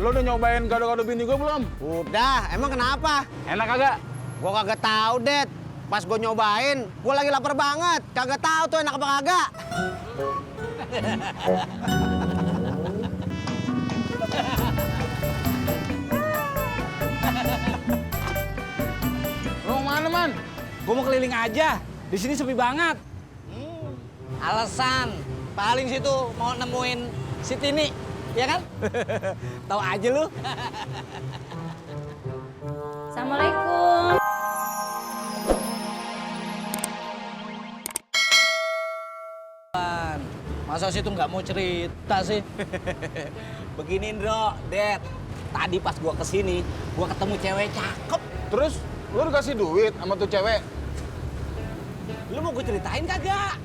Lo udah nyobain gado-gado bini gue belum? Udah, emang kenapa? Enak kagak? Gua kagak tahu, Det. Pas gua nyobain, gua lagi lapar banget. Kagak tahu tuh enak apa kagak. Lo mau mana, Man? Gue mau keliling aja. Di sini sepi banget. Alasan paling situ mau nemuin si Tini, ya kan? Tahu aja lu. Assalamualaikum. Masa situ nggak mau cerita sih? Begini, Indro, Det. Tadi pas gua kesini, gua ketemu cewek cakep. Terus lo dikasih duit sama tuh cewek? Lu mau gue ceritain kagak?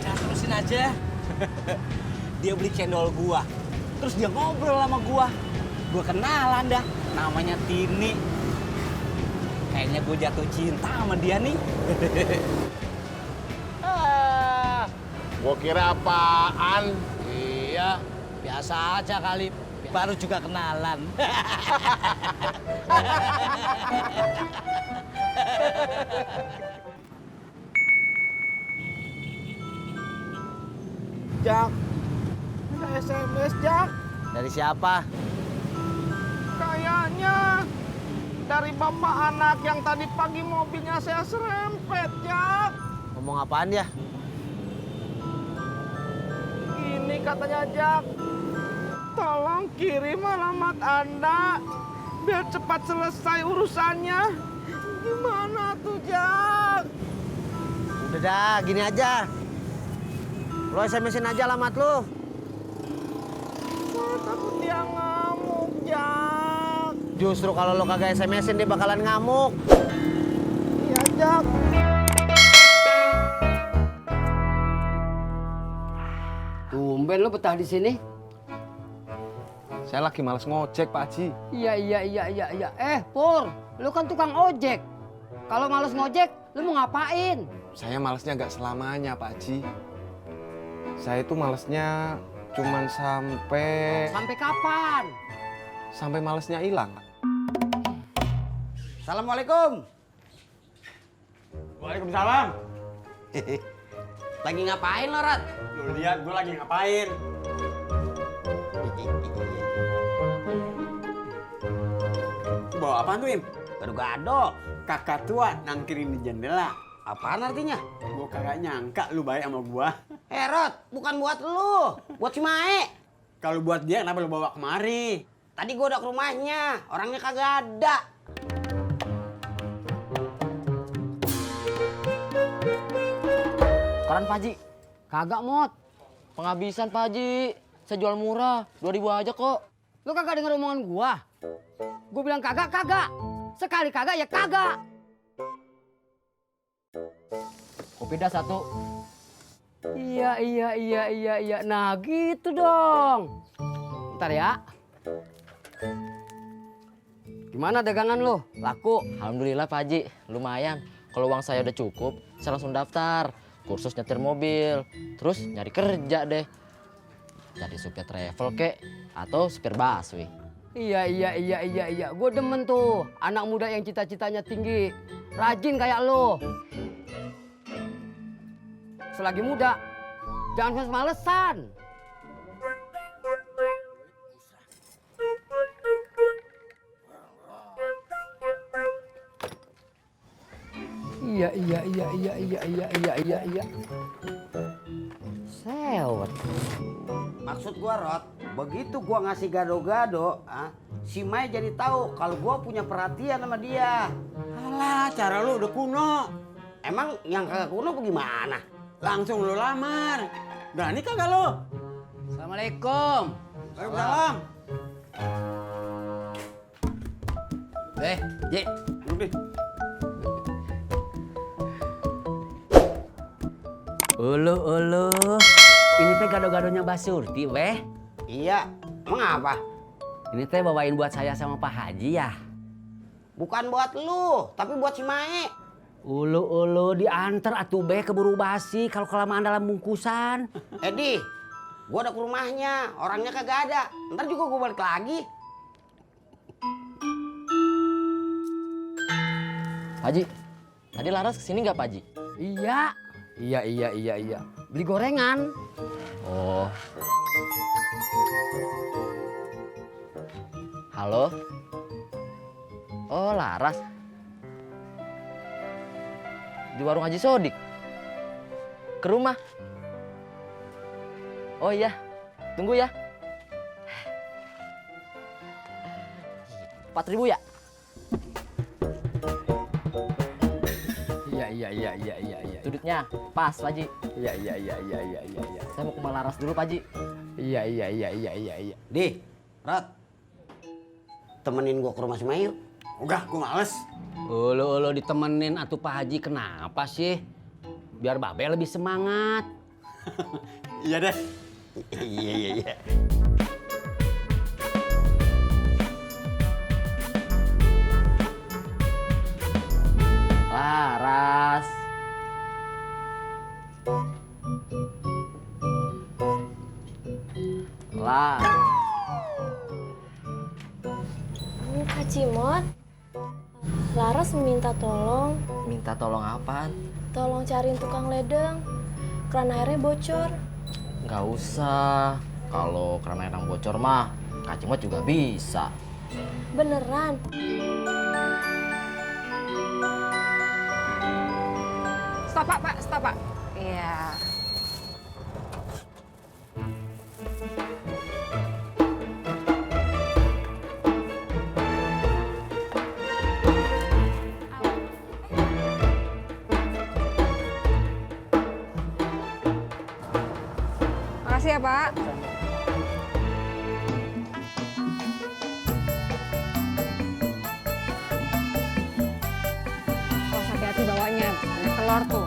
Jangan terusin aja. Dia beli cendol gua. Terus dia ngobrol sama gua. Gua kenalan dah. Namanya Tini. Kayaknya gue jatuh cinta sama dia nih. Gua kira apaan? Iya, biasa aja kali. Baru juga kenalan. Jak, ada SMS, Jak. Dari siapa? Kayaknya dari bapak anak yang tadi pagi mobilnya saya serempet, Jak. Ngomong apaan ya? Ini katanya, Jak. Tolong kirim alamat Anda biar cepat selesai urusannya. Gimana tuh, Jak? Udah dah, gini aja. Lo SMS-in aja alamat lo. Saya takut dia ngamuk, Jak. Justru kalau lo kagak SMS-in dia bakalan ngamuk. Iya, Jak. Tumben lu betah di sini? Saya lagi males ngojek, Pak Haji. Iya. Pur, lu kan tukang ojek. Kalau males ngojek, lu mau ngapain? Saya malesnya nggak selamanya, Pak Haji. Saya itu malesnya cuman sampai kapan? malesnya hilang. Assalamualaikum. Waalaikumsalam. Lagi ngapain lo, Rat? Lu lihat gue lagi ngapain? Bawa apaan tuh, Im? Gado-gado. Kakak tua nangkirin di jendela. Apaan artinya? Gue kagak nyangka lu baik sama gua. Rot, bukan buat lu. Buat si Mae. Kalau buat dia kenapa lu bawa kemari? Tadi gua udah ke rumahnya. Orangnya kagak ada. Koran Pak Haji. Kagak, Mot. Penghabisan Pak Haji. Saya jual murah, 2.000 aja kok. Lu kagak denger omongan gua? Gua bilang kagak. Sekali kagak ya kagak. Kopi dah 1. Iya. Nah gitu dong. Ntar ya. Gimana dagangan lo? Laku? Alhamdulillah Pak Haji, lumayan. Kalau uang saya udah cukup, saya langsung daftar. Kursus nyetir mobil, terus nyari kerja deh. Jadi supir travel kek, atau supir busway. Iya. Gue demen tuh anak muda yang cita-citanya tinggi. Rajin kayak lo. Selagi muda, jangan males-malesan. Iya. Sewot. Maksud gua, Rot, begitu gua ngasih gado-gado, si Mai jadi tahu kalau gua punya perhatian sama dia. Alah, cara lu udah kuno. Emang yang kagak kuno bagaimana? Langsung lu lamar. Berani kagak lu? Assalamualaikum. Waalaikumsalam. Ji. Duduk deh. Ulu. Ini teh gado-gadonya Mbak Surti, weh. Iya, emang apa? Ini teh bawain buat saya sama Pak Haji ya. Bukan buat lu, tapi buat si Mae. Ulu diantar atuh be keburu basi kalau kelamaan dalam bungkusan. Edi, gua udah ke rumahnya, orangnya kagak ada. Ntar juga gua balik lagi. Haji, tadi Laras kesini nggak Pak Haji? Iya. Iya. Beli gorengan. Oh. Halo? Oh, Laras. Di warung Haji Sodik. Ke rumah. Oh iya, tunggu ya. 4.000 ya? Iya. Sudutnya pas, Pak Haji. Iya. Saya mau ke rumah Laras dulu, Pak Haji. Iya. Di, Rod. Temenin gua ke rumah si Mayu. Udah, gue males. Ulu ditemenin atuh Pak Haji, kenapa sih? Biar Babe lebih semangat. Iya deh. Iya. Laras. Kak Cimot, Laras minta tolong. Minta tolong apaan? Tolong cariin tukang ledeng. Keran airnya bocor. Nggak usah. Kalau keran air yang bocor mah, Kak Cimot juga bisa. Beneran. Stop Pak. Iya. Makasih ya, Pak. Awas hati-hati bawanya, banyak telur tuh.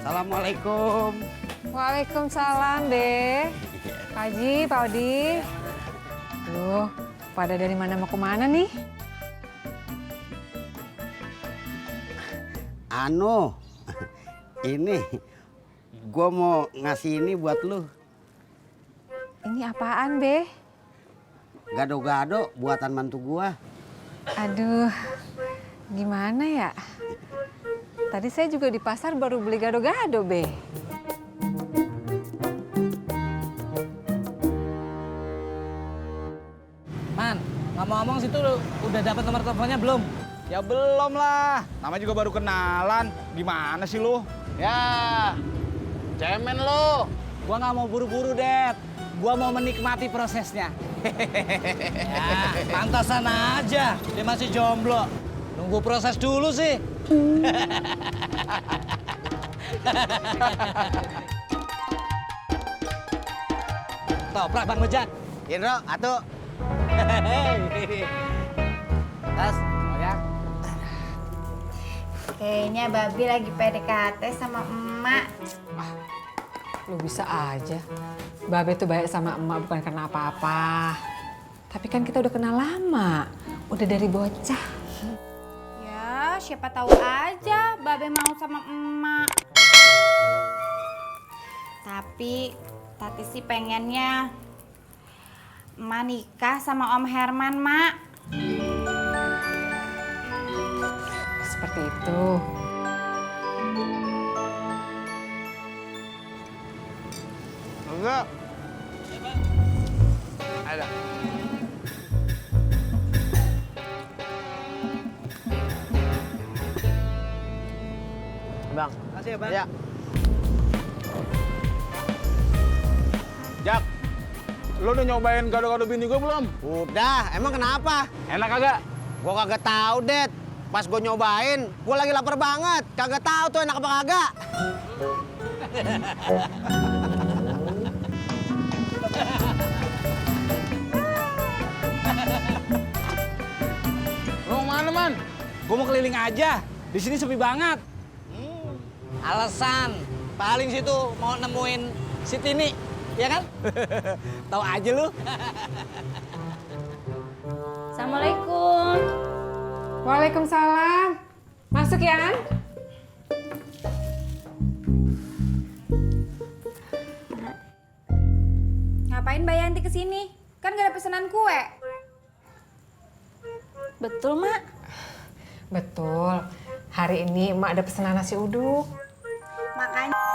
Assalamualaikum. Waalaikumsalam, Be. Pak Haji, Pak Odi. Duh, pada dari mana mau kemana nih? Ini gua mau ngasih ini buat lu. Ini apaan, Be? Gado-gado buatan mantu gua. Aduh, gimana ya? Tadi saya juga di pasar baru beli gado-gado, Be. Man, ngomong-ngomong situ udah dapat nomor teleponnya belum? Ya belum lah. Namanya juga baru kenalan. Gimana sih lu? Ya, cemen lo. Gua nggak mau buru-buru, Dad. Gua mau menikmati prosesnya. Ya, pantasan aja. Dia masih jomblo. Nunggu proses dulu sih. Toprak Bang Mejak. Indro, atuh. Tas, oh ya. Kayaknya Babi lagi PDKT sama emak. Lu bisa aja. Babe tuh baik sama emak bukan karena apa-apa. Tapi kan kita udah kenal lama. Udah dari bocah. Ya, siapa tahu aja Babe mau sama emak. Tapi Tati sih pengennya emak nikah sama Om Herman, Mak. Seperti itu. Enggak. Ada. Bang, Makasih ya, Bang. Ya. Jak, lu udah nyobain gado-gado bini gue belum? Udah, emang kenapa? Enak kagak? Gua kagak tahu, Det. Pas gua nyobain, gua lagi lapar banget. Kagak tahu tuh enak apa kagak. Lu mau mana, Man? Gue mau keliling aja. Di sini sepi banget. Alasan paling situ mau nemuin si Tini, ya kan? Tahu aja lu. Assalamualaikum. Waalaikumsalam. Masuk ya. ngapain Mbak Yanti kesini? Kan gak ada pesanan kue. Betul, Mak. Betul. Hari ini emak ada pesanan nasi uduk. Makanya